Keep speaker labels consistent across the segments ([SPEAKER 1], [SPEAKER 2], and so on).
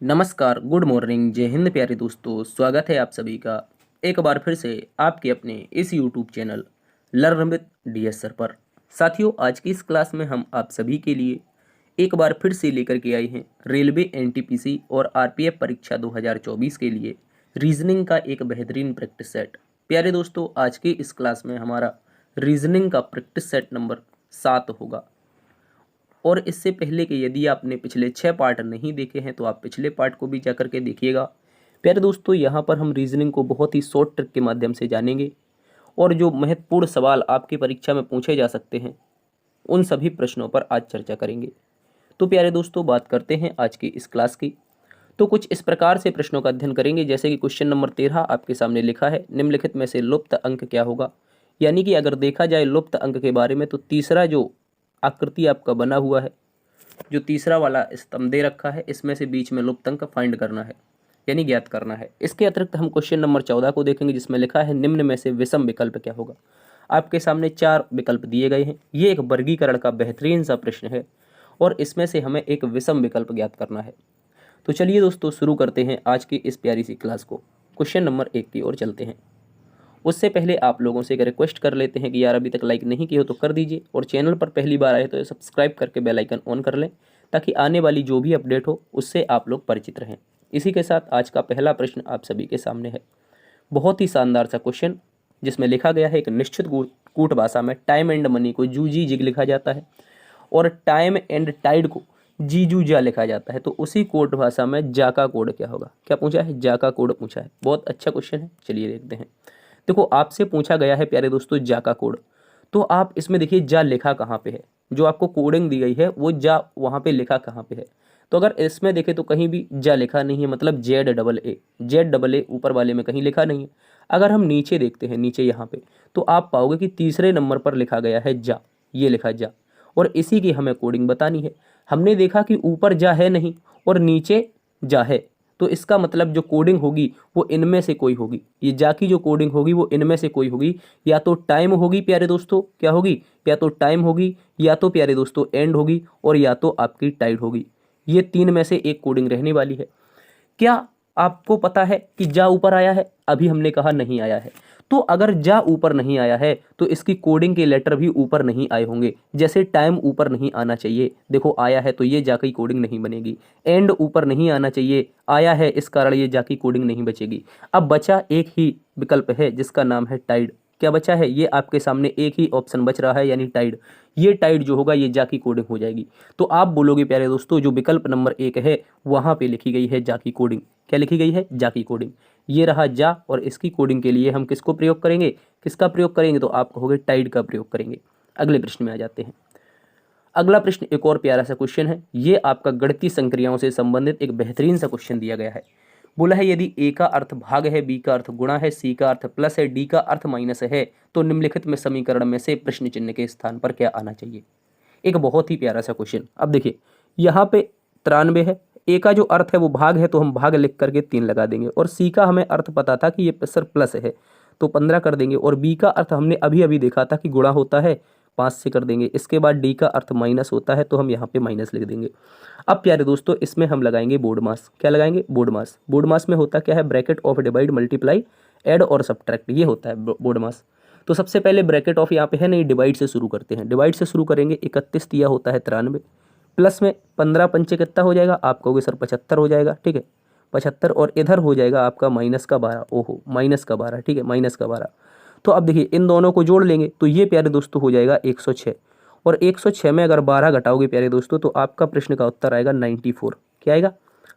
[SPEAKER 1] नमस्कार, good morning, जय हिंद प्यारे दोस्तों। स्वागत है आप सभी का एक बार फिर से आपके अपने इस YouTube channel learn with DS sir पर। साथियों, आज की इस क्लास में हम आप सभी के लिए एक बार फिर से लेकर के आए हैं रेलवे एनटीपीसी और आरपीएफ परीक्षा 2024 के लिए रीजनिंग का एक बेहतरीन प्रैक्टिस सेट। प्यारे दोस्तों, आज की इस क्लास में हमारा रीजनिंग का प्रैक्टिस सेट नंबर 7 होगा। और इससे पहले कि यदि आपने पिछले 6 पार्ट नहीं देखे हैं तो आप पिछले पार्ट को भी जाकर के देखिएगा। प्यारे दोस्तों, यहाँ पर हम रीजनिंग को बहुत ही शॉर्ट ट्रिक के माध्यम से जानेंगे और जो महत्वपूर्ण सवाल आपकी परीक्षा में पूछे जा सकते हैं उन सभी प्रश्नों पर आज चर्चा करेंगे। तो प्यारे दोस्तों, बात करते हैं आज की इस क्लास की। तो कुछ इस प्रकार से प्रश्नों का अध्ययन करेंगे, जैसे कि क्वेश्चन नंबर 13 आपके सामने लिखा है, निम्नलिखित में से लुप्त अंक क्या होगा। यानी कि अगर देखा जाए लुप्त अंक के बारे में तो तीसरा जो आकृति आपका बना हुआ है, जो तीसरा वाला स्तंभ दे रखा है, इसमें से बीच में लुप्त अंक फाइंड करना है, यानी ज्ञात करना है। इसके अतिरिक्त हम क्वेश्चन नंबर 14 को देखेंगे, जिसमें लिखा है निम्न में से विषम विकल्प क्या होगा। आपके सामने 4 विकल्प दिए गए हैं। ये एक वर्गीकरण का बेहतरीन सा प्रश्न है और इसमें से हमें एक विषम विकल्प ज्ञात करना है। तो चलिए दोस्तों, शुरू करते हैं आज की इस प्यारी सी क्लास को। क्वेश्चन नंबर 1 की ओर चलते हैं। उससे पहले आप लोगों से एक रिक्वेस्ट कर लेते हैं कि यार अभी तक लाइक नहीं किया हो तो कर दीजिए, और चैनल पर पहली बार आए तो सब्सक्राइब करके बेल आइकन ऑन कर लें, ताकि आने वाली जो भी अपडेट हो उससे आप लोग परिचित रहें। इसी के साथ आज का पहला प्रश्न आप सभी के सामने है। बहुत ही शानदार सा क्वेश्चन, जिसमें लिखा गया है एक निश्चित कूट भाषा में टाइम एंड मनी को जू जी जिग लिखा जाता है और टाइम एंड टाइड को जी जू जा लिखा जाता है। तो उसी कोड भाषा में जा का कोड क्या होगा। क्या पूछा है? जा का कोड पूछा है। बहुत अच्छा क्वेश्चन है, चलिए देखते हैं। देखो, आपसे पूछा गया है प्यारे दोस्तों जा का कोड, तो आप इसमें देखिए जा लिखा कहाँ पे है। जो आपको कोडिंग दी गई है वो जा वहाँ पे लिखा कहाँ पे है। तो अगर इसमें देखें तो कहीं भी जा लिखा नहीं है, मतलब जेड डबल ए ऊपर वाले में कहीं लिखा नहीं है। अगर हम नीचे देखते हैं, नीचे यहाँ पे, तो आप पाओगे कि तीसरे नंबर पर लिखा गया है जा, ये लिखा जा, और इसी की हमें कोडिंग बतानी है। हमने देखा कि ऊपर जा है नहीं और नीचे जा है, तो इसका मतलब जो कोडिंग होगी वो इनमें से कोई होगी। ये जा की जो कोडिंग होगी वो इनमें से कोई होगी। या तो टाइम होगी प्यारे दोस्तों, क्या होगी? या तो टाइम होगी, या तो प्यारे दोस्तों एंड होगी, और या तो आपकी टाइड होगी। ये 3 में से एक कोडिंग रहने वाली है। क्या आपको पता है कि जा ऊपर आया है? अभी हमने कहा नहीं आया है। तो अगर जा ऊपर नहीं आया है तो इसकी कोडिंग के लेटर भी ऊपर नहीं आए होंगे। जैसे टाइम ऊपर नहीं आना चाहिए, देखो आया है तो ये जा की कोडिंग नहीं बनेगी। एंड ऊपर नहीं आना चाहिए, आया है, इस कारण ये जा की कोडिंग नहीं बचेगी। अब बचा एक ही विकल्प है जिसका नाम है टाइड। क्या बचा है? ये आपके सामने एक ही ऑप्शन बच रहा है, यानी टाइड। ये टाइड जो होगा ये जा की कोडिंग हो जाएगी। तो आप बोलोगे प्यारे दोस्तों, जो विकल्प नंबर 1 है वहां पे लिखी गई है जा की कोडिंग। क्या लिखी गई है? जा की कोडिंग। ये रहा जा, और इसकी कोडिंग के लिए हम किसको प्रयोग करेंगे? किसका प्रयोग करेंगे? तो आप कहोगे टाइड का प्रयोग करेंगे। अगले प्रश्न में आ जाते हैं। अगला प्रश्न एक और प्यारा सा क्वेश्चन है। ये आपका गणितीय संक्रियाओं से संबंधित एक बेहतरीन सा क्वेश्चन दिया गया है। बोला है यदि ए का अर्थ भाग है, बी का अर्थ गुणा है, सी का अर्थ प्लस है, डी का अर्थ माइनस है, तो निम्नलिखित में समीकरण में से प्रश्न चिन्ह के स्थान पर क्या आना चाहिए। एक बहुत ही प्यारा सा क्वेश्चन। अब देखिए, यहाँ पे 93 है। ए का जो अर्थ है वो भाग है, तो हम भाग लिख करके 3 लगा देंगे, और सी का हमें अर्थ पता था कि ये सर प्लस है तो 15 कर देंगे, और बी का अर्थ हमने अभी अभी देखा था कि गुणा होता है, 5 से कर देंगे। इसके बाद डी का अर्थ माइनस होता है, तो हम यहाँ पे माइनस लिख देंगे। अब प्यारे दोस्तों, इसमें हम लगाएंगे बोर्ड मास। क्या लगाएंगे? बोर्ड मास। बोर्ड मास में होता क्या है? Bracket of divide multiply add और सब्ट्रैक्ट, ये होता है बोर्ड मास। तो सबसे पहले ब्रैकेट ऑफ यहाँ पे है नहीं, डिवाइड से शुरू करते हैं। डिवाइड से शुरू करेंगे, 31 दिया होता है 93, प्लस में 15 पंचे कितना हो जाएगा? आप कहोगे सर 75 हो जाएगा, ठीक है 75, और इधर हो जाएगा आपका माइनस का 12। ओहो, माइनस का 12, ठीक है, माइनस का 12। तो अब देखिए इन दोनों को जोड़ लेंगे तो ये प्यारे दोस्तों हो जाएगा 106, और 106 में अगर 12 घटाओगे प्यारे दोस्तों तो आपका प्रश्न का उत्तर आएगा 94। क्या आएगा?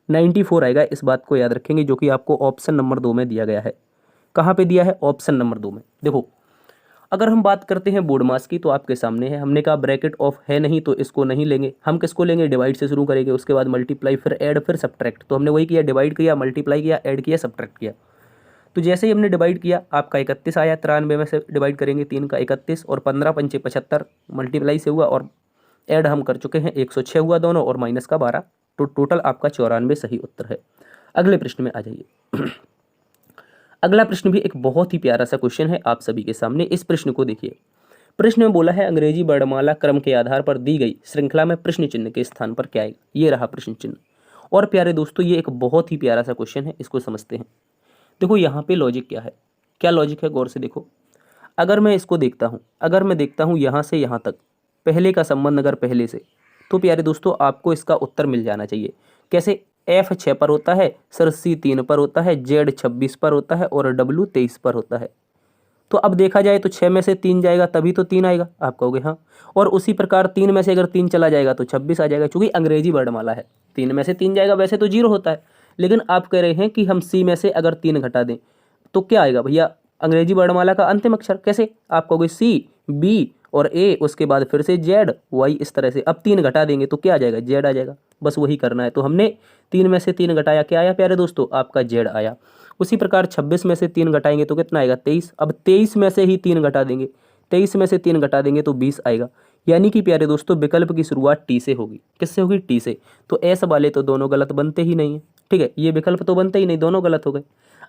[SPEAKER 1] 94 आएगा। इस बात को याद रखेंगे, जो कि आपको ऑप्शन नंबर 2 में दिया गया है। कहाँ पे दिया है? ऑप्शन नंबर 2 में। देखो, अगर हम बात करते हैं बोर्ड मास की तो आपके सामने है। हमने कहा ब्रैकेट ऑफ है नहीं तो इसको नहीं लेंगे। हम किसको लेंगे? डिवाइड से शुरू करेंगे, उसके बाद मल्टीप्लाई, फिर ऐड, फिर सब्ट्रैक्ट। तो हमने वही किया, डिवाइड किया, मल्टीप्लाई किया, ऐड किया, सब्ट्रैक्ट किया। तो जैसे ही हमने डिवाइड किया, आपका 31 आया। 93 में से डिवाइड करेंगे 3 का 31, और 15 पंचे 75 मल्टीप्लाई से हुआ, और ऐड हम कर चुके हैं 106 हुआ दोनों, और माइनस का 12। तो टोटल आपका 94 सही उत्तर है। अगले प्रश्न में आ जाइए। अगला प्रश्न भी एक बहुत ही प्यारा सा क्वेश्चन है आप सभी के सामने। इस प्रश्न को देखिए। प्रश्न में बोला है अंग्रेजी वर्णमाला क्रम के आधार पर दी गई श्रृंखला में प्रश्न चिन्ह के स्थान पर क्या आएगा। ये रहा प्रश्न चिन्ह, और प्यारे दोस्तों ये एक बहुत ही प्यारा सा क्वेश्चन है, इसको समझते हैं। देखो यहाँ पे लॉजिक क्या है, क्या लॉजिक है, गौर से देखो। अगर मैं इसको देखता हूँ, अगर मैं देखता हूँ यहाँ से यहाँ तक पहले का संबंध अगर पहले से, तो प्यारे दोस्तों आपको इसका उत्तर मिल जाना चाहिए। कैसे? एफ 6 पर होता है सर, सी 3 पर होता है, जेड 26 पर होता है और डब्ल्यू 23 पर होता है। तो अब देखा जाए तो 6 में से 3 जाएगा तभी तो 3 आएगा, आप कहोगे हाँ। और उसी प्रकार 3 में से अगर 3 चला जाएगा तो 26 आ जाएगा, क्योंकि अंग्रेजी वर्णमाला है। 3 में से 3 जाएगा, वैसे तो 0 होता है, लेकिन आप कह रहे हैं कि हम सी में से अगर 3 घटा दें तो क्या आएगा भैया? अंग्रेजी वर्णमाला का अंतिम अक्षर। कैसे? आप कहोगे सी, बी और ए, उसके बाद फिर से जेड, वाई, इस तरह से। अब 3 घटा देंगे तो क्या आ जाएगा? जेड आ जाएगा। बस वही करना है। तो हमने 3 में से 3 घटाया, क्या आया प्यारे दोस्तों? आपका जेड आया। उसी प्रकार 26 में से 3 घटाएंगे तो कितना आएगा? 23। अब 23 में से ही 3 घटा देंगे, 23 में से 3 घटा देंगे तो 20 आएगा। यानी कि प्यारे दोस्तों विकल्प की शुरुआत टी से होगी। किससे होगी? टी से। तो एस वाले तो दोनों गलत बनते ही नहीं है, ठीक है, ये विकल्प तो बनते ही नहीं, दोनों गलत हो गए।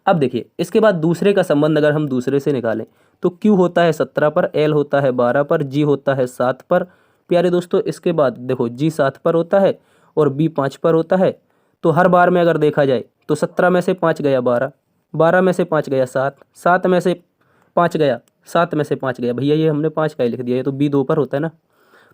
[SPEAKER 1] अब देखिए इसके बाद दूसरे का संबंध अगर हम दूसरे से निकालें तो क्यू होता है 17 पर, एल होता है 12 पर, जी होता है 7 पर। प्यारे दोस्तों इसके बाद देखो जी 7 पर होता है और बी 5 पर होता है। तो हर बार में अगर देखा जाए तो 17 में से 5 गया 12, 12 में से 5 गया 7, 7 में से 5 गया, 7 में से 5 गया, भैया ये हमने 5 का ही लिख दिया, ये तो बी 2 पर होता है ना।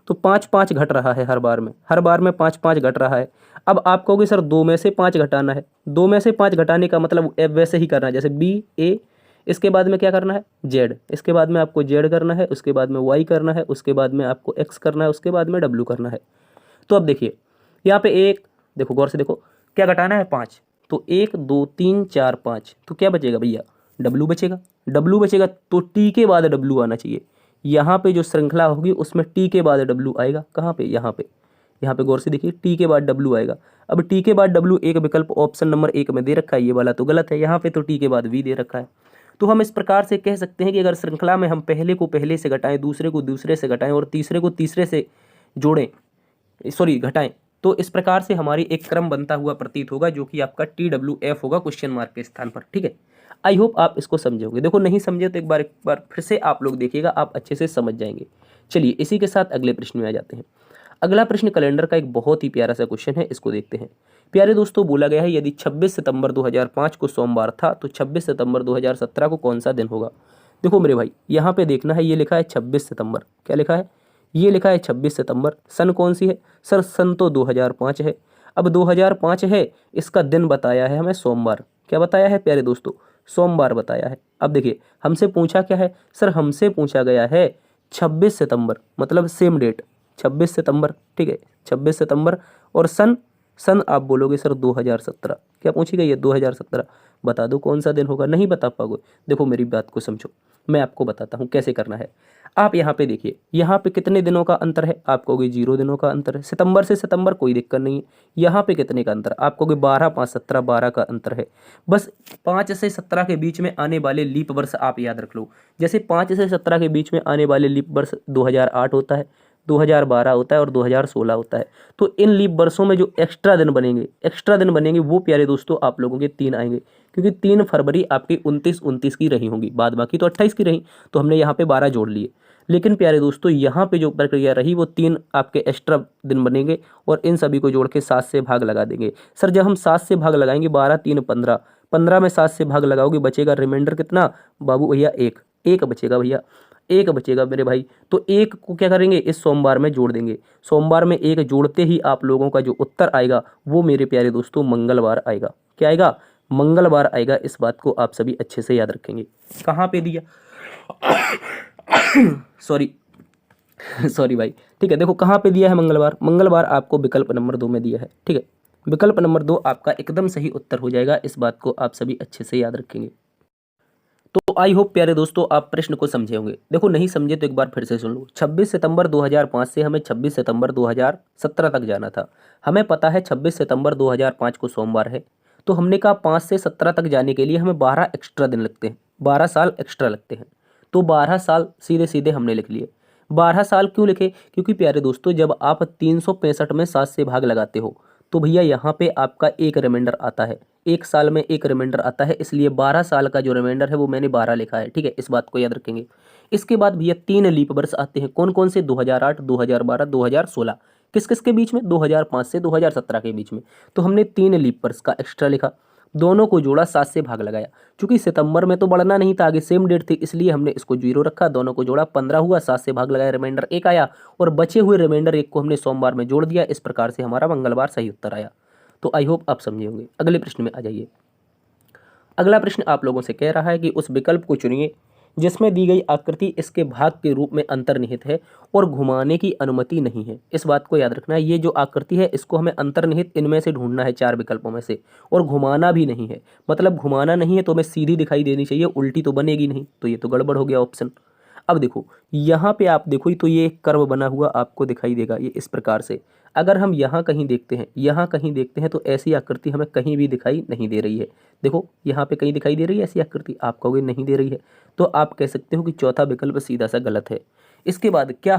[SPEAKER 1] तो 5 5 घट रहा है हर बार में, हर बार में 5 5 घट रहा है। अब आप कहोगे सर 2 में से 5 घटाना है, 2 में से 5 घटाने का मतलब वैसे ही करना है जैसे बी ए, इसके बाद में क्या करना है? जेड, इसके बाद में आपको जेड करना है, उसके बाद में वाई करना है, उसके बाद में आपको एक्स करना है, उसके बाद में डब्ल्यू करना है। तो अब देखिए यहाँ पे एक, देखो गौर से देखो, क्या घटाना है? 5। तो 1 2 3 4 5, तो क्या बचेगा भैया? डब्ल्यू बचेगा। डब्ल्यू बचेगा तो टी के बाद डब्ल्यू आना चाहिए। यहाँ पे जो श्रृंखला होगी उसमें टी के बाद डब्ल्यू आएगा। कहाँ पे? यहाँ पे, यहाँ पे गौर से देखिए टी के बाद डब्ल्यू आएगा। अब टी के बाद डब्ल्यू एक विकल्प ऑप्शन नंबर 1 में दे रखा है, ये वाला तो गलत है। यहाँ पे तो टी के बाद वी दे रखा है। तो हम इस प्रकार से कह सकते हैं कि अगर श्रृंखला में हम पहले को पहले से घटाएं, दूसरे को दूसरे से घटाएं और तीसरे को तीसरे से जोड़ें, सॉरी घटाएं, तो इस प्रकार से हमारी एक क्रम बनता हुआ प्रतीत होगा, जो कि आपका TWF होगा क्वेश्चन मार्क के स्थान पर, ठीक है। आई होप आप इसको समझोगे। देखो नहीं समझे तो एक बार फिर से आप लोग देखिएगा, आप अच्छे से समझ जाएंगे। चलिए इसी के साथ अगले प्रश्न में आ जाते हैं। अगला प्रश्न कैलेंडर का एक बहुत ही प्यारा सा क्वेश्चन है, इसको देखते हैं। प्यारे दोस्तों बोला गया है यदि 26 सितंबर 2005 को सोमवार था तो 26 सितंबर 2017 को कौन सा दिन होगा? देखो मेरे भाई यहाँ पे देखना है, ये लिखा है 26 सितंबर, क्या लिखा है? ये लिखा है 26 सितंबर। सन कौन सी है सर? सन तो 2005 है। अब 2005 है, इसका दिन बताया है हमें सोमवार। क्या बताया है प्यारे दोस्तों? सोमवार बताया है। अब देखिए हमसे पूछा क्या है सर? हमसे पूछा गया है 26 सितंबर, मतलब सेम डेट 26 सितंबर, ठीक है, 26 सितंबर। और सन, सन आप बोलोगे सर 2017। क्या पूछी गई है? 2017। बता दो कौन सा दिन होगा? नहीं बता पाओगे। देखो मेरी बात को समझो, मैं आपको बताता हूँ कैसे करना है। आप यहाँ पे देखिए, यहाँ पे कितने दिनों का अंतर है? आप कहोगे 0 दिनों का अंतर है। सितंबर से सितंबर कोई दिक्कत नहीं है। यहाँ पे कितने का अंतर? आप कहोगे 12 5 17, 12 का अंतर है। बस 5 से 17 के बीच में आने वाले लीप वर्ष आप याद रख लो। जैसे 5 से 17 के बीच में आने वाले लीप वर्ष 2008 होता है, 2012 होता है और 2016 होता है। तो इन लीप वर्षों में जो एक्स्ट्रा दिन बनेंगे वो प्यारे दोस्तों आप लोगों के 3 आएंगे, क्योंकि 3 फरवरी आपकी 29 की रही होंगी, बाद बाकी तो 28 की रही, तो हमने यहाँ पे 12 जोड़ लिए। लेकिन प्यारे दोस्तों यहाँ पे जो प्रक्रिया रही वो 3 आपके एक्स्ट्रा दिन बनेंगे और इन सभी को जोड़ के 7 से भाग लगा देंगे। सर जब हम 7 से भाग लगाएंगे, 12 3 15, 15 में 7 से भाग लगाओगे, बचेगा रिमाइंडर कितना बाबू भैया? एक बचेगा भैया, एक बचेगा मेरे भाई। तो एक को क्या करेंगे? इस सोमवार में जोड़ देंगे। सोमवार में एक जोड़ते ही आप लोगों का जो उत्तर आएगा वो मेरे प्यारे दोस्तों मंगलवार आएगा। क्या आएगा? मंगलवार आएगा। इस बात को आप सभी अच्छे से याद रखेंगे। कहाँ पे दिया? सॉरी भाई, ठीक है। देखो कहाँ पे दिया है मंगलवार? मंगलवार आपको विकल्प नंबर 2 में दिया है, ठीक है। विकल्प नंबर 2 आपका एकदम सही उत्तर हो जाएगा। इस बात को आप सभी अच्छे से याद रखेंगे। तो आई होप प्यारे दोस्तों आप प्रश्न को समझे होंगे। देखो नहीं समझे तो एक बार फिर से सुन लो। 26 सितंबर 2005 से हमें 26 सितंबर 2017 तक जाना था। हमें पता है 26 सितंबर 2005 को सोमवार है, तो हमने कहा 5 से 17 तक जाने के लिए हमें 12 एक्स्ट्रा दिन लगते हैं, 12 साल एक्स्ट्रा लगते हैं। तो 12 साल सीधे सीधे हमने लिख लिए। 12 साल क्यों लिखे? क्योंकि प्यारे दोस्तों जब आप 365 में 7 से भाग लगाते हो तो भैया यहाँ पे आपका एक रिमाइंडर आता है, एक साल में एक रिमाइंडर आता है, इसलिए 12 साल का जो रिमाइंडर है वो मैंने 12 लिखा है, ठीक है। इस बात को याद रखेंगे। इसके बाद भैया 3 लीप वर्ष आते हैं। कौन कौन से? 2008, 2012, 2016। किस किस के बीच में, 2005 से 2017 के बीच में। तो हमने 3 लीप वर्ष का एक्स्ट्रा लिखा, दोनों को जोड़ा, 7 से भाग लगाया। क्योंकि सितंबर में तो बढ़ना नहीं था, आगे सेम डेट थी, इसलिए हमने इसको 0 रखा, दोनों को जोड़ा, 15 हुआ, 7 से भाग लगाया, रिमाइंडर 1 आया, और बचे हुए रिमाइंडर 1 को हमने सोमवार में जोड़ दिया। इस प्रकार से हमारा मंगलवार सही उत्तर आया। तो आई होप आप समझे होंगे। अगले प्रश्न में आ जाइए। अगला प्रश्न आप लोगों से कह रहा है कि उस विकल्प को चुनिए जिसमें दी गई आकृति इसके भाग के रूप में अंतर्निहित है और घुमाने की अनुमति नहीं है। इस बात को याद रखना है, ये जो आकृति है इसको हमें अंतर्निहित इनमें से ढूंढना है 4 विकल्पों में से, और घुमाना भी नहीं है। मतलब घुमाना नहीं है तो हमें सीधी दिखाई देनी चाहिए, उल्टी तो बनेगी नहीं, तो ये तो गड़बड़ हो गया ऑप्शन। अब देखो यहाँ पे आप देखो तो ये एक कर्व बना हुआ आपको दिखाई देगा, ये इस प्रकार से। अगर हम यहाँ कहीं देखते हैं, यहाँ कहीं देखते हैं, तो ऐसी आकृति हमें कहीं भी दिखाई नहीं दे रही है। देखो यहाँ पे कहीं दिखाई दे रही है ऐसी आकृति, आप कहोगे नहीं दे रही है, तो आप कह सकते हो कि चौथा विकल्प सीधा सा गलत है। इसके बाद क्या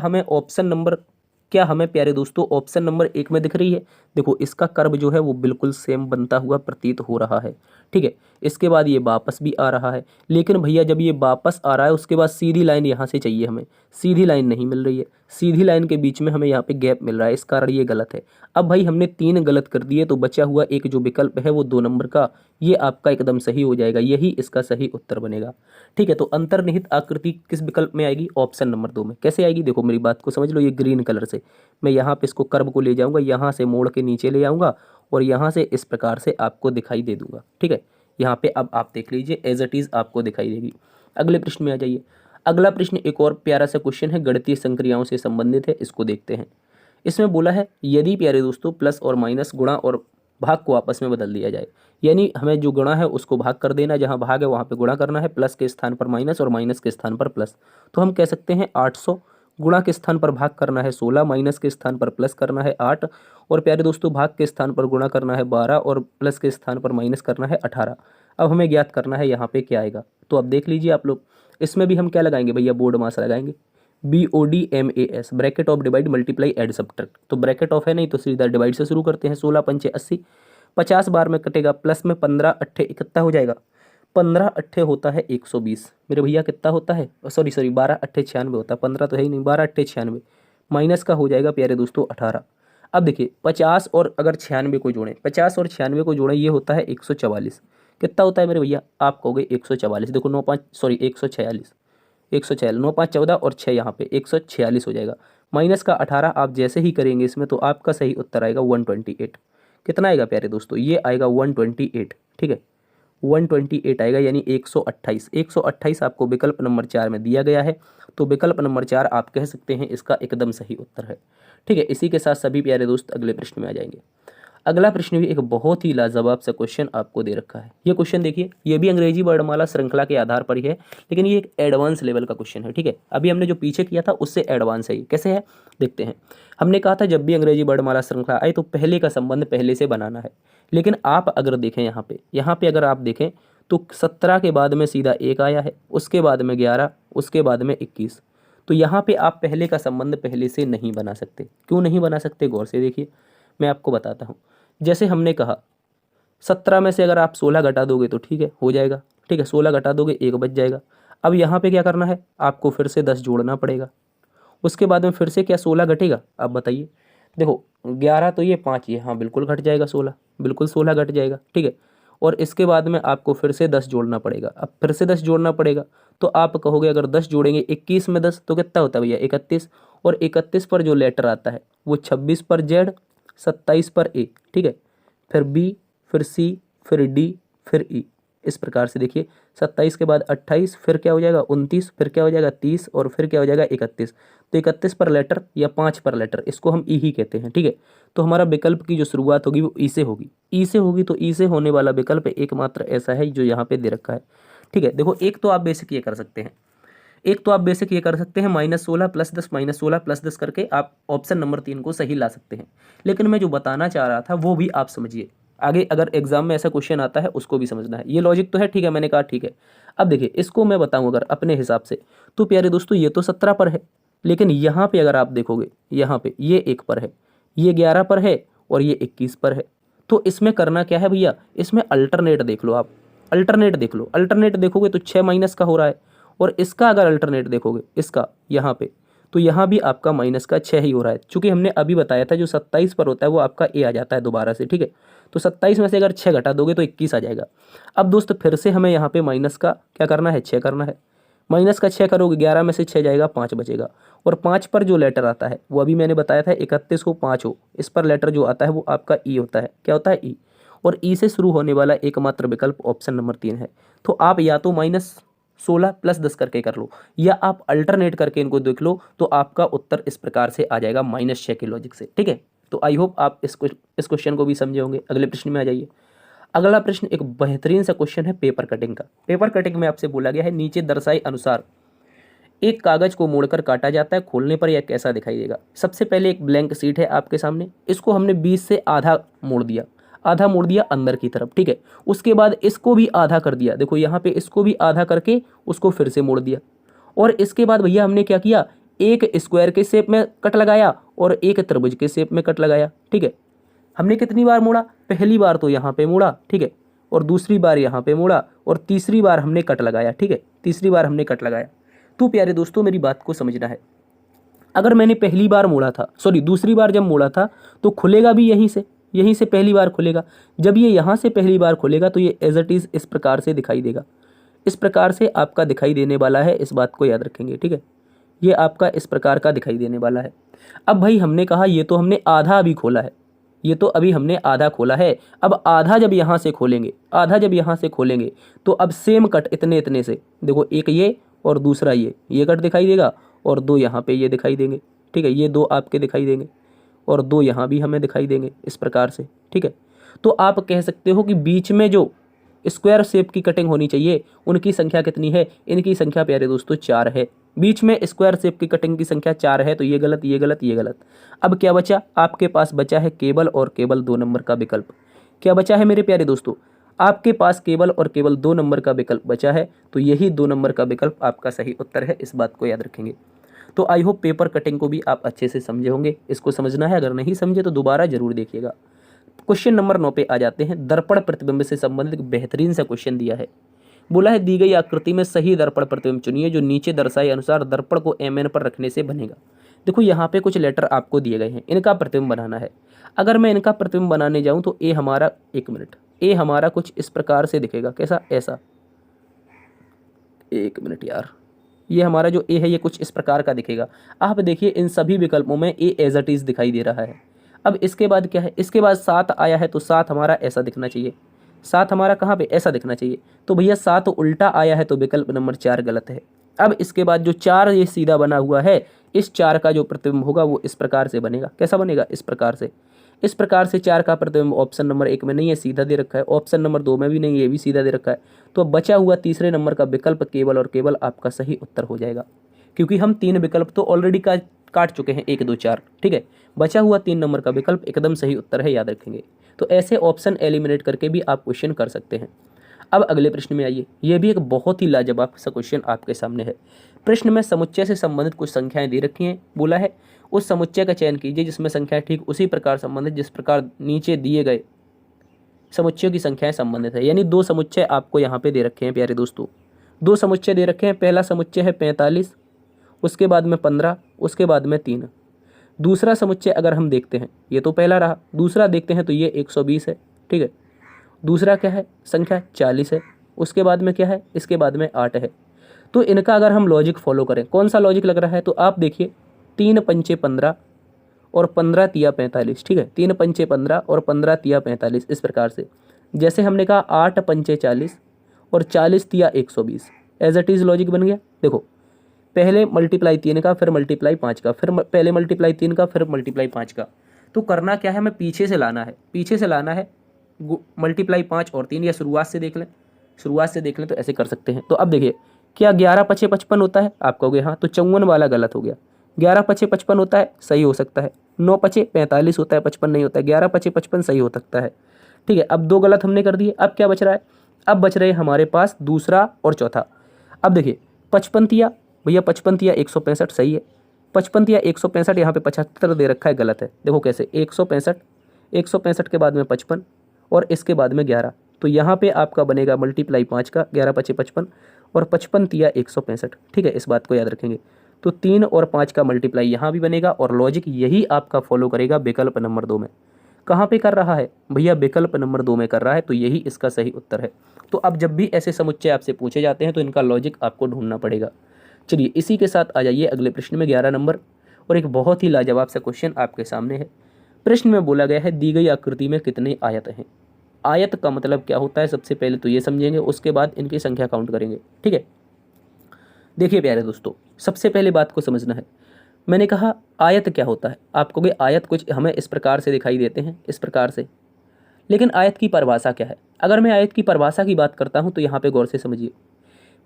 [SPEAKER 1] हमें प्यारे दोस्तों ऑप्शन नंबर 1 में दिख रही है? देखो इसका कर्व जो है वो बिल्कुल सेम बनता हुआ प्रतीत हो रहा है, ठीक है। इसके बाद ये वापस भी आ रहा है, लेकिन भैया जब ये वापस आ रहा है उसके बाद सीधी लाइन यहाँ से चाहिए हमें, सीधी लाइन नहीं मिल रही है, सीधी लाइन के बीच में हमें यहाँ पे गैप मिल रहा है, इस कारण ये गलत है। अब भाई हमने 3 गलत कर दिए, तो बचा हुआ एक जो विकल्प है वो 2 नंबर का, ये आपका एकदम सही हो जाएगा, यही इसका सही उत्तर बनेगा, ठीक है। तो अंतर्निहित आकृति किस विकल्प में आएगी? ऑप्शन नंबर 2 में। कैसे आएगी? देखो मेरी बात को समझ लो, ये ग्रीन कलर से मैं यहाँ पे इसको कर्व को ले जाऊँगा, यहाँ से मोड़ के नीचे ले आऊँगा, और यहाँ से इस प्रकार से आपको दिखाई दे दूंगा, ठीक है। यहाँ पे अब आप देख लीजिए एज इट इज़ आपको दिखाई देगी। अगले प्रश्न में आ जाइए। अगला प्रश्न एक और प्यारा सा क्वेश्चन है, गणितीय संक्रियाओं से संबंधित है, इसको देखते हैं। इसमें बोला है यदि प्यारे दोस्तों प्लस और माइनस, गुणा और भाग को आपस में बदल दिया जाए, यानी हमें जो गुणा है उसको भाग कर देना, जहाँ भाग है वहाँ पे गुणा करना है, प्लस के स्थान पर माइनस और माइनस के स्थान पर प्लस। तो हम कह सकते हैं 800, गुणा के स्थान पर भाग करना है 16, माइनस के स्थान पर प्लस करना है 8, और प्यारे दोस्तों भाग के स्थान पर गुणा करना है 12 और प्लस के स्थान पर माइनस करना है 18। अब हमें ज्ञात करना है यहाँ पे क्या आएगा। तो अब देख लीजिए आप लोग, इसमें भी हम क्या लगाएंगे भैया? बोर्ड मास लगाएंगे, BODMAS, bracket of divide multiply add subtract. तो ब्रैकेट ऑफ है नहीं तो सीधा डिवाइड से शुरू करते हैं, 16 पंचे 80, 50 बार में कटेगा, प्लस में 15 अट्ठे कितना हो जाएगा? 15 अट्ठे होता है 120 मेरे भैया, कितना होता है? सॉरी 12 अट्ठे 96 होता है, 15 तो है ही नहीं, 12 अट्ठे 96, माइनस का हो जाएगा प्यारे दोस्तों 18। अब देखिए 50 और अगर 96 को जोड़ें, 50 और 96 को जोड़ें, ये होता है 144। कितना होता है मेरे भैया? आप कहोगे 144, देखो 146, 146, 9 5 14 और 6 यहाँ पे 146 हो जाएगा, माइनस का 18 आप जैसे ही करेंगे इसमें, तो आपका सही उत्तर आएगा 128। कितना आएगा प्यारे दोस्तों? ये आएगा 128, ठीक है, 128 आएगा, यानी 128। 128 आपको विकल्प नंबर 4 में दिया गया है, तो विकल्प नंबर 4 आप कह सकते हैं इसका एकदम सही उत्तर है, ठीक है। इसी के साथ सभी प्यारे दोस्त अगले प्रश्न में आ जाएंगे। अगला प्रश्न भी एक बहुत ही लाजवाब सा क्वेश्चन आपको दे रखा है। ये क्वेश्चन देखिए, ये भी अंग्रेजी वर्णमाला श्रृंखला के आधार पर ही है, लेकिन ये एक एडवांस लेवल का क्वेश्चन है, ठीक है। अभी हमने जो पीछे किया था उससे एडवांस है। कैसे है देखते हैं। हमने कहा था जब भी अंग्रेजी वर्णमाला श्रृंखला आए तो पहले का संबंध पहले से बनाना है, लेकिन आप अगर देखें यहाँ पे अगर आप देखें तो 17 के बाद में सीधा 1 आया है, उसके बाद में 11, उसके बाद में 21। तो यहाँ पे आप पहले का संबंध पहले से नहीं बना सकते। क्यों नहीं बना सकते? गौर से देखिए, मैं आपको बताता हूँ। जैसे हमने कहा 17 में से अगर आप 16 घटा दोगे तो ठीक है हो जाएगा, ठीक है, 16 घटा दोगे 1 बच जाएगा। अब यहाँ पे क्या करना है? आपको फिर से 10 जोड़ना पड़ेगा, उसके बाद में फिर से क्या 16 घटेगा? आप बताइए। देखो 11 तो ये 5 ये, हाँ बिल्कुल घट जाएगा 16, बिल्कुल 16 घट जाएगा, ठीक है। और इसके बाद में आपको फिर से 10 जोड़ना पड़ेगा। अब फिर से 10 जोड़ना पड़ेगा, तो आप कहोगे अगर 10 जोड़ेंगे 21 में 10 तो कितना होता है भैया? 31। और 31 पर जो लेटर आता है वो 26 पर Z, 27 पर A, ठीक है, फिर B, फिर C, फिर D, फिर E। इस प्रकार से देखिए 27 के बाद 28, फिर क्या हो जाएगा 29, फिर क्या हो जाएगा 30, और फिर क्या हो जाएगा 31। तो 31 पर लेटर या 5 पर लेटर, इसको हम ई ही कहते हैं, ठीक है। तो हमारा विकल्प की जो शुरुआत होगी वो ई से होगी, ई से होगी, तो ई से होने वाला विकल्प एकमात्र ऐसा है जो यहाँ पे दे रखा है, ठीक है। देखो एक तो आप बेसिक ये कर सकते हैं, -16 + 10 -16 + 10 करके आप ऑप्शन नंबर 3 को सही ला सकते हैं। लेकिन मैं जो बताना चाह रहा था वो भी आप समझिए, आगे अगर एग्जाम में ऐसा क्वेश्चन आता है उसको भी समझना है। ये लॉजिक तो है, ठीक है, मैंने कहा ठीक है। अब देखिए इसको मैं बताऊं अगर अपने हिसाब से, तो प्यारे दोस्तों ये तो 17 पर है, लेकिन यहाँ पे अगर आप देखोगे, यहाँ पे ये 1 पर है, ये 11 पर है, और ये 21 पर है। तो इसमें करना क्या है भैया? इसमें अल्टरनेट देख लो आप, अल्टरनेट देख लो। अल्टरनेट देखोगे तो 6 माइनस का हो रहा है, और इसका अगर अल्टरनेट देखोगे इसका यहाँ पे, तो यहाँ भी आपका माइनस का 6 ही हो रहा है। चूंकि हमने अभी बताया था जो 27 पर होता है वो आपका ए आ जाता है दोबारा से, ठीक है। तो 27 में से अगर 6 घटा दोगे तो 21 आ जाएगा। अब दोस्त फिर से हमें यहाँ पे माइनस का क्या करना है, 6 करना है। माइनस का 6 करोगे, 11 में से 6 जाएगा, 5 बचेगा। और 5 पर जो लेटर आता है वो अभी मैंने बताया था 31 को 5 हो, इस पर लेटर जो आता है वो आपका ई होता है। क्या होता है, ई। और ई से शुरू होने वाला एकमात्र विकल्प ऑप्शन नंबर 3 है। तो आप या तो -16 + 10 करके कर लो, या आप अल्टरनेट करके इनको देख लो, तो आपका उत्तर इस प्रकार से आ जाएगा -6 के लॉजिक से, ठीक है। तो आई होप आप इस क्वेश्चन को भी समझे होंगे। अगले प्रश्न में आ जाइए। अगला प्रश्न एक बेहतरीन सा क्वेश्चन है पेपर कटिंग का। पेपर कटिंग में आपसे बोला गया है नीचे दर्शाए अनुसार एक कागज को मोड़कर काटा जाता है, खोलने पर यह कैसा दिखाई देगा। सबसे पहले एक ब्लैंक शीट है आपके सामने, इसको हमने 20 से आधा मोड़ दिया, आधा मोड़ दिया अंदर की तरफ, ठीक है। उसके बाद इसको भी आधा कर दिया, देखो यहाँ पे इसको भी आधा करके उसको फिर से मोड़ दिया। और इसके बाद भैया हमने क्या किया, एक स्क्वायर के शेप में कट लगाया और एक त्रिभुज के शेप में कट लगाया, ठीक है। हमने कितनी बार मोड़ा, पहली बार तो यहाँ पे मोड़ा, ठीक है, और दूसरी बार यहाँ पे मोड़ा, और तीसरी बार हमने कट लगाया, ठीक है, तीसरी बार हमने कट लगाया। तो प्यारे दोस्तों मेरी बात को समझना है, अगर मैंने पहली बार मोड़ा था, सॉरी दूसरी बार जब मोड़ा था, तो खुलेगा भी यहीं से पहली बार खुलेगा। जब ये यहाँ से पहली बार खुलेगा तो ये एज इट इज़ इस प्रकार से दिखाई देगा, इस प्रकार से आपका दिखाई देने वाला है, इस बात को याद रखेंगे, ठीक है। ये आपका इस प्रकार का दिखाई देने वाला है। अब भाई हमने कहा ये तो हमने आधा अभी खोला है, ये तो अभी हमने आधा खोला है। अब आधा जब यहाँ से खोलेंगे, आधा जब यहाँ से खोलेंगे, तो अब सेम कट इतने इतने से, देखो एक ये और दूसरा ये कट दिखाई देगा, और दो यहाँ पे ये दिखाई देंगे, ठीक है। ये दो आपके दिखाई देंगे और दो यहाँ भी हमें दिखाई देंगे इस प्रकार से, ठीक है। तो आप कह सकते हो कि बीच में जो स्क्वायर शेप की कटिंग होनी चाहिए उनकी संख्या कितनी है, इनकी संख्या प्यारे दोस्तों 4 है। बीच में स्क्वायर शेप की कटिंग की संख्या 4 है, तो ये गलत, ये गलत, ये गलत। अब क्या बचा, आपके पास बचा है केवल और केवल 2 नंबर का विकल्प। क्या बचा है मेरे प्यारे दोस्तों, आपके पास केवल और केवल 2 नंबर का विकल्प बचा है। तो यही 2 नंबर का विकल्प आपका सही उत्तर है, इस बात को याद रखेंगे। तो आई होप पेपर कटिंग को भी आप अच्छे से समझे होंगे। इसको समझना है, अगर नहीं समझे तो दोबारा जरूर देखिएगा। क्वेश्चन नंबर 9 पे आ जाते हैं। दर्पण प्रतिबिंब से संबंधित बेहतरीन सा क्वेश्चन दिया है। बोला है दी गई आकृति में सही दर्पण प्रतिबिंब चुनिए जो नीचे दर्शाए अनुसार दर्पण को MN पर रखने से बनेगा। देखो यहाँ पे कुछ लेटर आपको दिए गए हैं, इनका प्रतिबिंब बनाना है। अगर मैं इनका प्रतिबिंब बनाने जाऊँ तो ए हमारा, एक मिनट, ए हमारा कुछ इस प्रकार से दिखेगा, कैसा, ऐसा, एक मिनट यार, ये हमारा जो ए है ये कुछ इस प्रकार का दिखेगा। आप देखिए इन सभी विकल्पों में ए एज इट इज दिखाई दे रहा है। अब इसके बाद क्या है, इसके बाद 7 आया है तो 7 हमारा ऐसा दिखना चाहिए, 7 हमारा कहाँ पे, ऐसा दिखना चाहिए। तो भैया 7 उल्टा आया है तो विकल्प नंबर 4 गलत है। अब इसके बाद जो 4 ये सीधा बना हुआ है, इस 4 का जो प्रतिबिंब होगा वो इस प्रकार से बनेगा, कैसा बनेगा, इस प्रकार से। इस प्रकार से 4 का प्रतिबिंब ऑप्शन नंबर 1 में नहीं है, सीधा दे रखा है। ऑप्शन नंबर 2 में भी नहीं है, ये भी सीधा दे रखा है। तो अब बचा हुआ तीसरे नंबर का विकल्प केवल और केवल आपका सही उत्तर हो जाएगा, क्योंकि हम 3 विकल्प तो ऑलरेडी काट चुके हैं, 1 2 4, ठीक है। बचा हुआ 3 नंबर का विकल्प एकदम सही उत्तर है, याद रखेंगे। तो ऐसे ऑप्शन एलिमिनेट करके भी आप क्वेश्चन कर सकते हैं। अब अगले प्रश्न में आइए। यह भी एक बहुत ही लाजवाब सा क्वेश्चन आपके सामने है। प्रश्न में समुच्चय से संबंधित कुछ संख्याएं दे रखी हैं। बोला है उस समुच्चय का चयन कीजिए जिसमें संख्याएं ठीक उसी प्रकार संबंधित जिस प्रकार नीचे दिए गए समुच्चयों की संख्याएं संबंधित है। यानी 2 समुच्चय आपको यहाँ पे दे रखे हैं प्यारे दोस्तों, 2 समुच्चय दे रखे हैं। पहला समुच्चय है 45, उसके बाद में 15, उसके बाद में 3। दूसरा समुच्चय अगर हम देखते हैं, ये तो पहला रहा, दूसरा देखते हैं तो ये 120 है, ठीक है। दूसरा क्या है, संख्या 40 है। उसके बाद में क्या है, इसके बाद में 8 है। तो इनका अगर हम लॉजिक फॉलो करें, कौन सा लॉजिक लग रहा है, तो आप देखिए 3 पंचे 15 और 15 तिया 45, ठीक है। 3 पंचे 15 और 15 तिया 45, इस प्रकार से। जैसे हमने कहा 8 पंचे 40 और 40 तिया 120, एज इट इज़ लॉजिक बन गया। देखो पहले मल्टीप्लाई 3 का, फिर मल्टीप्लाई 5 का, फिर पहले मल्टीप्लाई 3 का, फिर मल्टीप्लाई 5 का। तो करना क्या है, हमें पीछे से लाना है, पीछे से लाना है मल्टीप्लाई 5 और 3, या शुरुआत से देख लें, शुरुआत से देख लें तो ऐसे कर सकते हैं। तो अब देखिए क्या 11 पचे 55 होता है, आप कहोगे हाँ, तो 54 वाला गलत हो गया। 11 पचे 55 होता है, सही हो सकता है। 9 पचे 45 होता है, 55 नहीं होता है। 11 पचे 55 सही हो सकता है, ठीक है। अब 2 गलत हमने कर दिए। अब क्या बच रहा है, अब बच रहे हमारे पास दूसरा और चौथा। अब देखिए 55 तिया, भैया 55 तिया 165 सही है। 55 तिया 165, यहाँ पे 75 दे रखा है, गलत है। देखो कैसे, 165, 165 के बाद में 55 और इसके बाद में 11। तो यहाँ पे आपका बनेगा मल्टीप्लाई 5 का, 11 पचे 55 और 55 तिया 165, ठीक है। इस बात को याद रखेंगे। तो 3 और 5 का मल्टीप्लाई यहाँ भी बनेगा और लॉजिक यही आपका फॉलो करेगा विकल्प नंबर 2 में। कहाँ पे कर रहा है भैया? विकल्प नंबर 2 में कर रहा है, तो यही इसका सही उत्तर है। तो अब जब भी ऐसे समुच्चय आपसे पूछे जाते हैं तो इनका लॉजिक आपको ढूंढना पड़ेगा। चलिए इसी के साथ आ जाइए अगले प्रश्न में, 11 नंबर, और एक बहुत ही लाजवाब सा क्वेश्चन आपके सामने है। प्रश्न में बोला गया है दी गई आकृति में कितने आयत हैं। आयत का मतलब क्या होता है सबसे पहले तो ये समझेंगे, उसके बाद इनकी संख्या काउंट करेंगे। ठीक है, देखिए प्यारे दोस्तों, सबसे पहले बात को समझना है। मैंने कहा आयत क्या होता है, आपको भी आयत कुछ हमें इस प्रकार से दिखाई देते हैं, इस प्रकार से। लेकिन आयत की परिभाषा क्या है? अगर मैं आयत की परिभाषा की बात करता हूं तो यहाँ पे गौर से समझिए।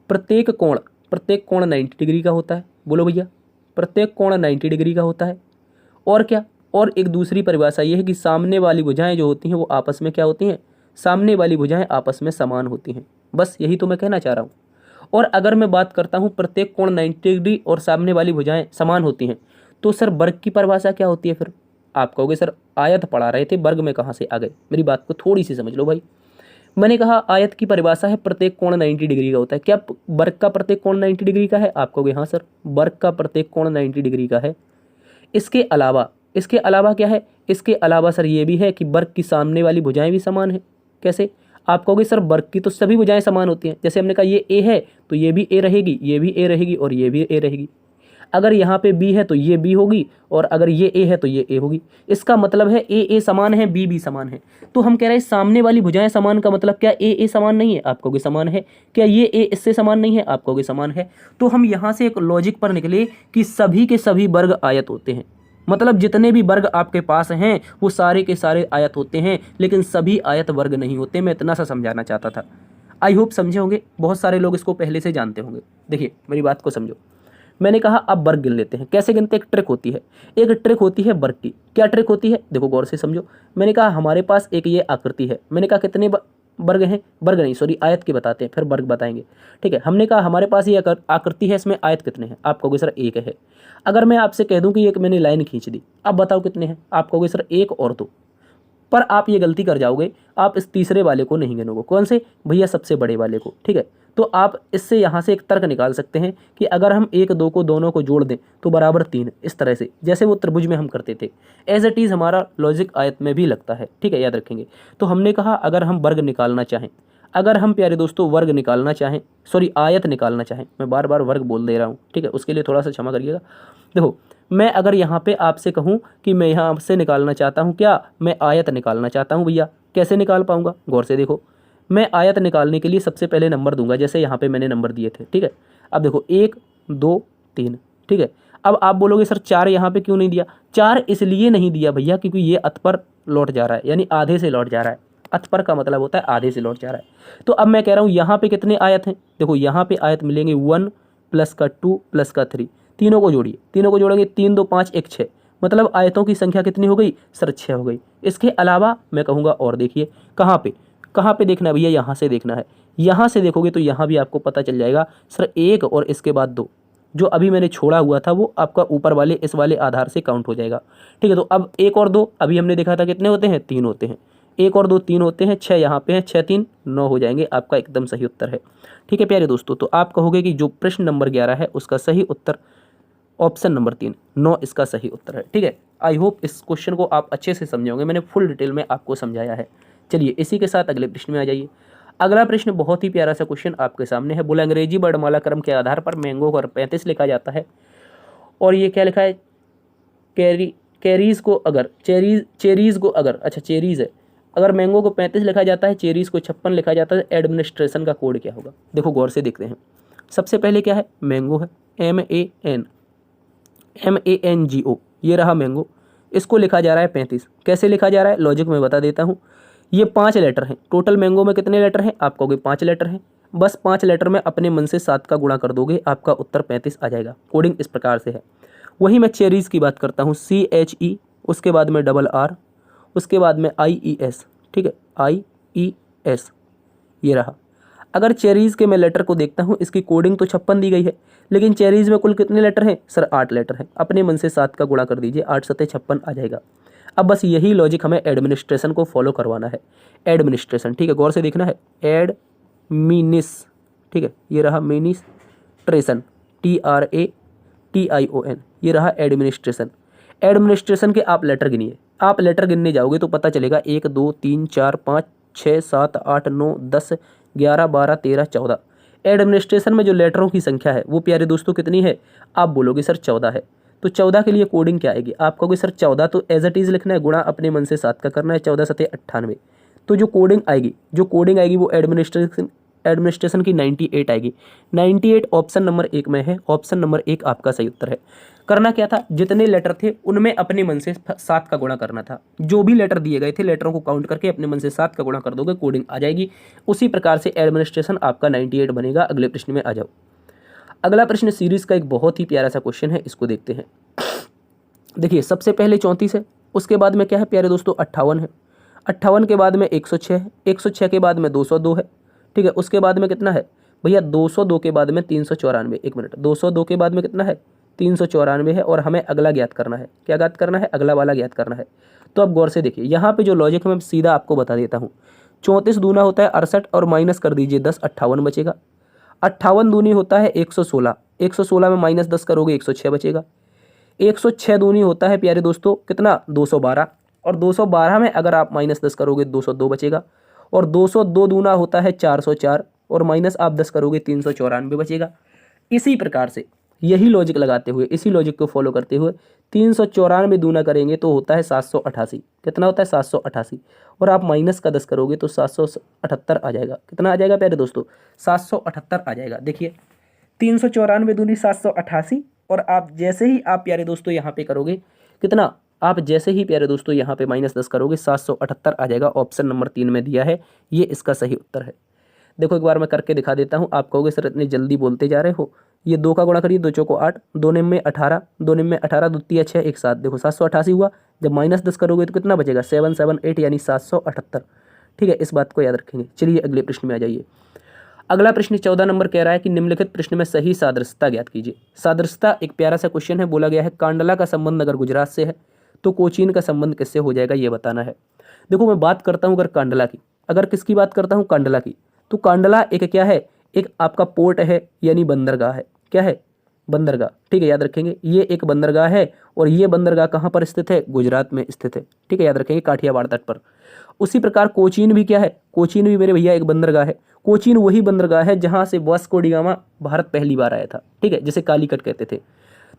[SPEAKER 1] प्रत्येक कोण 90 डिग्री का होता है। बोलो भैया, प्रत्येक कोण 90 डिग्री का होता है। और क्या? और एक दूसरी परिभाषा ये है कि सामने वाली भुजाएं जो होती हैं वो आपस में क्या होती हैं? सामने वाली भुजाएं आपस में समान होती हैं। बस यही तो मैं कहना चाह रहा हूँ। और अगर मैं बात करता हूँ प्रत्येक कोण 90 डिग्री और सामने वाली भुजाएं समान होती हैं, तो सर वर्ग की परिभाषा क्या होती है फिर? आप कहोगे सर आयत पढ़ा रहे थे, वर्ग में कहाँ से आ गए? मेरी बात को थोड़ी सी समझ लो भाई। मैंने कहा आयत की परिभाषा है प्रत्येक कोण 90 डिग्री का होता है। क्या वर्ग का प्रत्येक कोण 90 डिग्री का है? आप कहोगे हाँ सर, वर्ग का प्रत्येक कोण 90 डिग्री का है। इसके अलावा क्या है? इसके अलावा सर ये भी है कि वर्ग की सामने वाली भुजाएं भी समान है। कैसे? आप कहोगे सर वर्ग की तो सभी भुजाएं समान होती हैं। जैसे हमने कहा ये ए है तो ये भी ए रहेगी, ये भी ए रहेगी और ये भी ए रहेगी। अगर यहाँ पे बी है तो ये बी होगी, और अगर ये ए है तो ये ए होगी। इसका मतलब है ए समान है, बी समान है। तो हम कह रहे हैं सामने वाली भुजाएं समान का मतलब क्या ए समान नहीं है? आप कहोगे समान है। क्या ये ए इससे समान नहीं है? आप कहोगे समान है। तो हम यहाँ से एक लॉजिक पर निकले कि सभी के सभी वर्ग आयत होते हैं। मतलब जितने भी वर्ग आपके पास हैं वो सारे के सारे आयत होते हैं, लेकिन सभी आयत वर्ग नहीं होते। मैं इतना सा समझाना चाहता था। आई होप समझे होंगे, बहुत सारे लोग इसको पहले से जानते होंगे। देखिए मेरी बात को समझो। मैंने कहा अब वर्ग गिन लेते हैं। कैसे गिनते? एक ट्रिक होती है, वर्ग की। क्या ट्रिक होती है? देखो गौर से समझो। मैंने कहा हमारे पास एक ये आकृति है। मैंने कहा कितने वर्ग हैं? वर्ग नहीं, सॉरी, आयत की बताते हैं, फिर वर्ग बताएंगे। ठीक है, हमने कहा हमारे पास ये आकृति है, इसमें आयत कितने हैं? आप कहोगे सर एक है। अगर मैं आपसे कह दूं कि एक मैंने लाइन खींच दी, अब बताओ कितने हैं? आप कहोगे सर एक और दो। पर आप ये गलती कर जाओगे, आप इस तीसरे वाले को नहीं गिनोगे। कौन से? भैया सबसे बड़े वाले को। ठीक है, तो आप इससे यहाँ से एक तर्क निकाल सकते हैं कि अगर हम एक दो को दोनों को जोड़ दें तो बराबर 3, इस तरह से, जैसे वो त्रिभुज में हम करते थे। एज इट इज़ हमारा लॉजिक आयत में भी लगता है। ठीक है, याद रखेंगे। तो हमने कहा अगर हम वर्ग निकालना चाहें, अगर हम प्यारे दोस्तों वर्ग निकालना चाहें, सॉरी आयत निकालना चाहें, मैं बार बार वर्ग बोल दे रहा हूँ। ठीक है, उसके लिए थोड़ा सा क्षमा करिएगा। देखो मैं अगर यहाँ पे आपसे कहूँ कि मैं यहाँ से निकालना चाहता हूँ, क्या मैं आयत निकालना चाहता हूँ भैया, कैसे निकाल पाऊँगा? गौर से देखो, मैं आयत निकालने के लिए सबसे पहले नंबर दूंगा, जैसे यहाँ पे मैंने नंबर दिए थे। ठीक है, अब देखो 1 2 3। ठीक है, अब आप बोलोगे सर 4 यहाँ पे क्यों नहीं दिया? 4 इसलिए नहीं दिया भैया क्योंकि ये अत पर लौट जा रहा है, यानी आधे से लौट जा रहा है। अत पर का मतलब होता है आधे से लौट जा रहा है। तो अब मैं कह रहा हूँ यहाँ पे कितने आयत हैं? देखो यहाँ पे आयत मिलेंगे 1 प्लस का 2 प्लस का 3। तीनों को जोड़िए, तीनों को जोड़ेंगे 3 2 5 1 6। मतलब आयतों की संख्या कितनी हो गई सर? 6 हो गई। इसके अलावा मैं कहूँगा और देखिए, कहाँ पे देखना है भैया? यहाँ से देखना है। यहाँ से देखोगे तो यहाँ भी आपको पता चल जाएगा सर 1 और इसके बाद 2, जो अभी मैंने छोड़ा हुआ था वो आपका ऊपर वाले इस वाले आधार से काउंट हो जाएगा। ठीक है, तो अब 1 और 2 अभी हमने देखा था कितने होते हैं? 3 होते हैं। 1 और 2 3 होते हैं, 6 यहाँ पे हैं, 6 3 9 हो जाएंगे। आपका एकदम सही उत्तर है। ठीक है प्यारे दोस्तों, तो आप कहोगे कि जो प्रश्न नंबर 11 है उसका सही उत्तर ऑप्शन नंबर 3 9 इसका सही उत्तर है। ठीक है, आई होप इस क्वेश्चन को आप अच्छे से समझे होंगे, मैंने फुल डिटेल में आपको समझाया है। चलिए इसी के साथ अगले प्रश्न में आ जाइए। अगला प्रश्न बहुत ही प्यारा सा क्वेश्चन आपके सामने है। बोला अंग्रेजी वर्णमाला क्रम के आधार पर मैंगो को 35 लिखा जाता है, और ये क्या लिखा है? चेरीज को अगर मैंगो को 35 लिखा जाता है, चेरीज को 56 लिखा जाता है, एडमिनिस्ट्रेशन का कोड क्या होगा? देखो गौर से देखते हैं। सबसे पहले क्या है? मैंगो है, MANGO, ये रहा मैंगो। इसको लिखा जा रहा है 35। कैसे लिखा जा रहा है? लॉजिक में बता देता हूँ। ये 5 लेटर हैं। टोटल मैंगो में कितने लेटर हैं? आप कहोगे 5 लेटर हैं। बस 5 लेटर में अपने मन से 7 का गुणा कर दोगे, आपका उत्तर 35 आ जाएगा। कोडिंग इस प्रकार से है। वहीं मैं चेरीज़ की बात करता हूँ, CHE, उसके बाद में RR, उसके बाद में IES। ठीक है, IES ये रहा। अगर चेरीज़ के मैं लेटर को देखता हूँ, इसकी कोडिंग तो 56 दी गई है, लेकिन चेरीज़ में कुल कितने लेटर हैं सर? 8 लेटर हैं। अपने मन से 7 का गुणा कर दीजिए, 8 सत्ते 56 आ जाएगा। अब बस यही लॉजिक हमें एडमिनिस्ट्रेशन को फॉलो करवाना है। एडमिनिस्ट्रेशन, ठीक है, गौर से देखना है। एडमिनिस, ठीक है, ये रहा मिनिस्ट्रेशन, TRATION। TION, ये रहा एडमिनिस्ट्रेशन। एडमिनिस्ट्रेशन के आप लेटर गिनिए, आप लेटर गिनने जाओगे तो पता चलेगा 1 2 3 4 5 6 7 8 9 10 11 12 13 14। एडमिनिस्ट्रेशन में जो लेटरों की संख्या है वो प्यारे दोस्तों कितनी है? आप बोलोगे सर 14 है। तो 14 के लिए कोडिंग क्या आएगी? आप कहोगे सर 14 तो एज इट इज़ लिखना है, गुणा अपने मन से 7 का करना है, 14 सते 98। तो जो कोडिंग आएगी वो एडमिनिस्ट्रेशन की 98 आएगी। 98 ऑप्शन नंबर 1 में है, ऑप्शन नंबर 1 आपका सही उत्तर है। करना क्या था? जितने लेटर थे उनमें अपने मन से 7 का गुणा करना था। जो भी लेटर दिए गए थे लेटरों को काउंट करके अपने मन से 7 का गुणा कर दोगे, कोडिंग आ जाएगी। उसी प्रकार से एडमिनिस्ट्रेशन आपका 98 बनेगा। अगले प्रश्न में आ जाओ। अगला प्रश्न सीरीज का एक बहुत ही प्यारा सा क्वेश्चन है, इसको देखते हैं। देखिए सबसे पहले 34 है, उसके बाद में क्या है प्यारे दोस्तों? 58 है। 58 के बाद में 106 है, 106 के बाद में 202 है, ठीक है। उसके बाद में कितना है भैया? 202 के बाद में 394। एक मिनट, 202 के बाद में कितना है? 394 है। और हमें अगला ज्ञात करना है। क्या ज्ञात करना है? अगला वाला ज्ञात करना है। तो अब गौर से देखिए, यहाँ पे जो लॉजिक है मैं सीधा आपको बता देता हूँ। 34 दूना होता है 68 और माइनस कर दीजिए 10, 58 बचेगा। 58 दूनी होता है 116, 116 में माइनस 10 करोगे 106 बचेगा। 106 दूनी होता है प्यारे दोस्तों कितना? 212, और 212 में अगर आप माइनस 10 करोगे 202 बचेगा। और 202 दूना होता है 404, और माइनस आप 10 करोगे 394 बचेगा। इसी प्रकार से यही लॉजिक लगाते हुए, इसी लॉजिक को फॉलो करते हुए 394 दूना करेंगे तो होता है 788। कितना होता है? 788। और आप माइनस का 10 करोगे तो 778 आ जाएगा। कितना आ जाएगा प्यारे दोस्तों? 778 आ जाएगा। देखिए 394 दूनी 788, और आप जैसे ही आप प्यारे दोस्तों यहाँ पे करोगे कितना? आप जैसे ही प्यारे दोस्तों यहाँ पे माइनस 10 करोगे 778 आ जाएगा। ऑप्शन नंबर 3 में दिया है, ये इसका सही उत्तर है। देखो एक बार मैं करके दिखा देता हूँ। आप कहोगे सर इतने जल्दी बोलते जा रहे हो। ये 2 का गुणा करिए, 2 चौको 8, 2 निम में 18, 2 निम में 18, 2 तिया 6, 1 7। देखो 788 हुआ। जब माइनस 10 करोगे तो कितना बचेगा? 778 यानी 778। ठीक है, इस बात को याद रखेंगे। चलिए अगले प्रश्न में आ जाइए। अगला प्रश्न 14 नंबर कह रहा है कि निम्नलिखित प्रश्न में सही सादृश्यता ज्ञात कीजिए। सादृश्यता एक प्यारा सा क्वेश्चन है। बोला गया है कांडला का संबंध अगर गुजरात से है तो कोचीन का संबंध किससे हो जाएगा, ये बताना है। देखो मैं बात करता हूँ अगर कांडला की, अगर किसकी बात करता हूँ? कांडला की। तो कांडला एक क्या है? एक आपका पोर्ट है, यानी बंदरगाह है। क्या है? बंदरगाह। ठीक है, याद रखेंगे ये एक बंदरगाह है। और ये बंदरगाह कहाँ पर स्थित है? गुजरात में स्थित है। ठीक है, याद रखेंगे काठियावाड़ तट पर। उसी प्रकार कोचीन भी क्या है? कोचीन भी मेरे भैया एक बंदरगाह है। कोचीन वही बंदरगाह है जहाँ से वास्को डी गामा भारत पहली बार आया था। ठीक है, जिसे कालीकट कहते थे।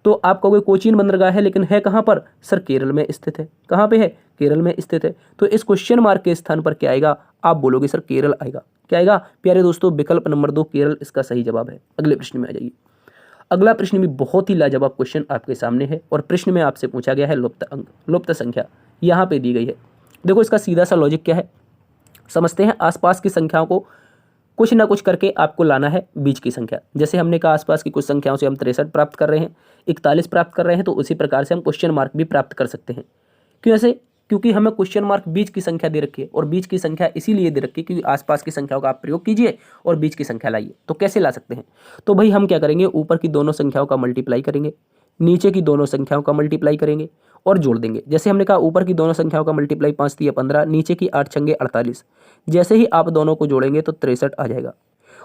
[SPEAKER 1] तो आप कहोगे कोचीन बंदरगाह है, लेकिन है कहाँ पर? सर केरल में स्थित है। कहाँ पे है? केरल में स्थित है। तो इस क्वेश्चन मार्क के स्थान पर क्या आएगा? आप बोलोगे सर केरल आएगा। क्या आएगा प्यारे दोस्तों? विकल्प नंबर 2 केरल इसका सही जवाब है। अगले प्रश्न में आ जाइए। अगला प्रश्न भी बहुत ही लाजवाब क्वेश्चन आपके सामने है, और प्रश्न में आपसे पूछा गया है लुप्त अंक, लुप्त संख्या यहाँ पे दी गई है। देखो इसका सीधा सा लॉजिक क्या है, समझते हैं। आसपास की संख्याओं को कुछ ना कुछ करके आपको लाना है बीच की संख्या। जैसे हमने कहा आसपास की कुछ संख्याओं से हम 63 प्राप्त कर रहे हैं, 41 प्राप्त कर रहे हैं, तो उसी प्रकार से हम क्वेश्चन मार्क भी प्राप्त कर सकते हैं। क्यों ऐसे? क्योंकि हमें क्वेश्चन मार्क बीच की संख्या दे रखी है, और बीच की संख्या इसीलिए दे रखी है क्योंकि आसपास की संख्याओं का आप प्रयोग कीजिए और बीच की संख्या लाइए। तो कैसे ला सकते हैं? तो भाई हम क्या करेंगे, ऊपर की दोनों संख्याओं का मल्टीप्लाई करेंगे, नीचे की दोनों संख्याओं का मल्टीप्लाई करेंगे और जोड़ देंगे। जैसे हमने कहा ऊपर की दोनों संख्याओं का मल्टीप्लाई 5 तिया 15, नीचे की 8 छंगे 48। जैसे ही आप दोनों को जोड़ेंगे तो 63 आ जाएगा।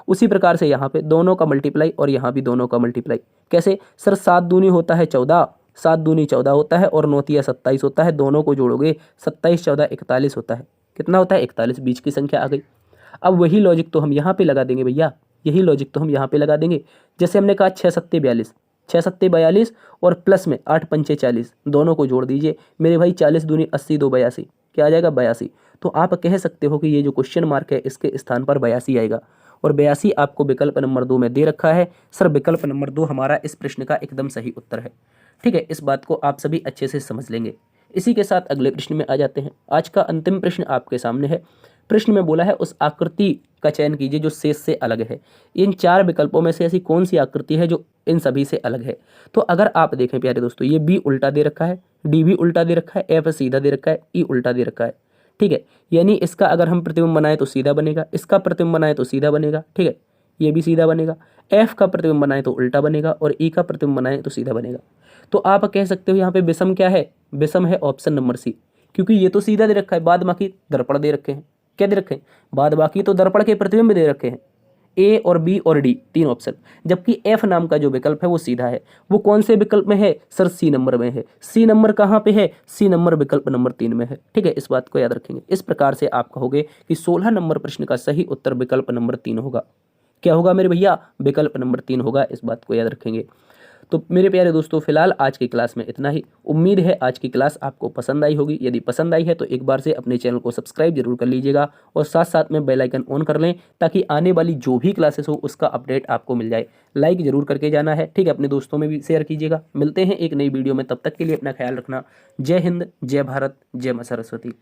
[SPEAKER 1] उसी प्रकार से यहाँ पे दोनों का मल्टीप्लाई और यहाँ भी दोनों का मल्टीप्लाई। कैसे? सर 7 दूनी होता है 14, 7 दूनी 14 होता है, और 9 तिया 27 होता है। दोनों को जोड़ोगे 27 14 41 होता है। कितना होता है? 41। बीच की संख्या आ गई। अब वही लॉजिक तो हम यहाँ पे लगा देंगे भैया, यही लॉजिक तो हम यहाँ पे लगा देंगे। जैसे हमने कहा 6 सत्ते 42, 6 सत्ते 42 और प्लस में 8 पंचे 40, दोनों को जोड़ दीजिए मेरे भाई। 40 दूनी 80, 2 82, क्या आ जाएगा? 82। तो आप कह सकते हो कि ये जो क्वेश्चन मार्क है इसके स्थान पर 82 आएगा, और 82 आपको विकल्प नंबर 2 में दे रखा है। सर विकल्प नंबर 2 हमारा इस प्रश्न का एकदम सही उत्तर है। ठीक है, इस बात को आप सभी अच्छे से समझ लेंगे। इसी के साथ अगले प्रश्न में आ जाते हैं। आज का अंतिम प्रश्न आपके सामने है। प्रश्न में बोला है उस आकृति का चयन कीजिए जो शेष से अलग है। इन 4 विकल्पों में से ऐसी कौन सी आकृति है जो इन सभी से अलग है? तो अगर आप देखें प्यारे दोस्तों, ये बी उल्टा दे रखा है, डी भी उल्टा दे रखा है, एफ सीधा दे रखा है, ई उल्टा दे रखा है। ठीक है, यानी इसका अगर हम प्रतिबिंब बनाए तो सीधा बनेगा, इसका प्रतिबिंब बनाए तो सीधा बनेगा। ठीक है, ये भी सीधा बनेगा। एफ का प्रतिबिंब बनाए तो उल्टा बनेगा, और ई का प्रतिबिंब बनाए तो सीधा बनेगा। तो आप कह सकते हो यहाँ पे विषम क्या है? विषम है ऑप्शन नंबर सी, क्योंकि ये तो सीधा दे रखा है, बाद बाकी दर्पण दे रखे हैं। क्या दे रखे हैं? बाद बाकी तो दर्पण के प्रतिबिंब दे रखे हैं। ए और बी और डी, तीन ऑप्शन, जबकि एफ नाम का जो विकल्प है वो सीधा है। वो कौन से विकल्प में है सर? सी नंबर में है। सी नंबर कहाँ पे है? सी नंबर विकल्प नंबर 3 में है। ठीक है, इस बात को याद रखेंगे। इस प्रकार से आप कहोगे कि 16 नंबर प्रश्न का सही उत्तर विकल्प नंबर 3 होगा। क्या होगा मेरे भैया? विकल्प नंबर 3 होगा। इस बात को याद रखेंगे। तो मेरे प्यारे दोस्तों, फिलहाल आज की क्लास में इतना ही। उम्मीद है आज की क्लास आपको पसंद आई होगी। यदि पसंद आई है तो एक बार से अपने चैनल को सब्सक्राइब जरूर कर लीजिएगा और साथ साथ में बेल आइकन ऑन कर लें, ताकि आने वाली जो भी क्लासेस हो उसका अपडेट आपको मिल जाए। लाइक जरूर करके जाना है, ठीक है, अपने दोस्तों में भी शेयर कीजिएगा। मिलते हैं एक नई वीडियो में, तब तक के लिए अपना ख्याल रखना। जय हिंद, जय भारत, जय मां सरस्वती।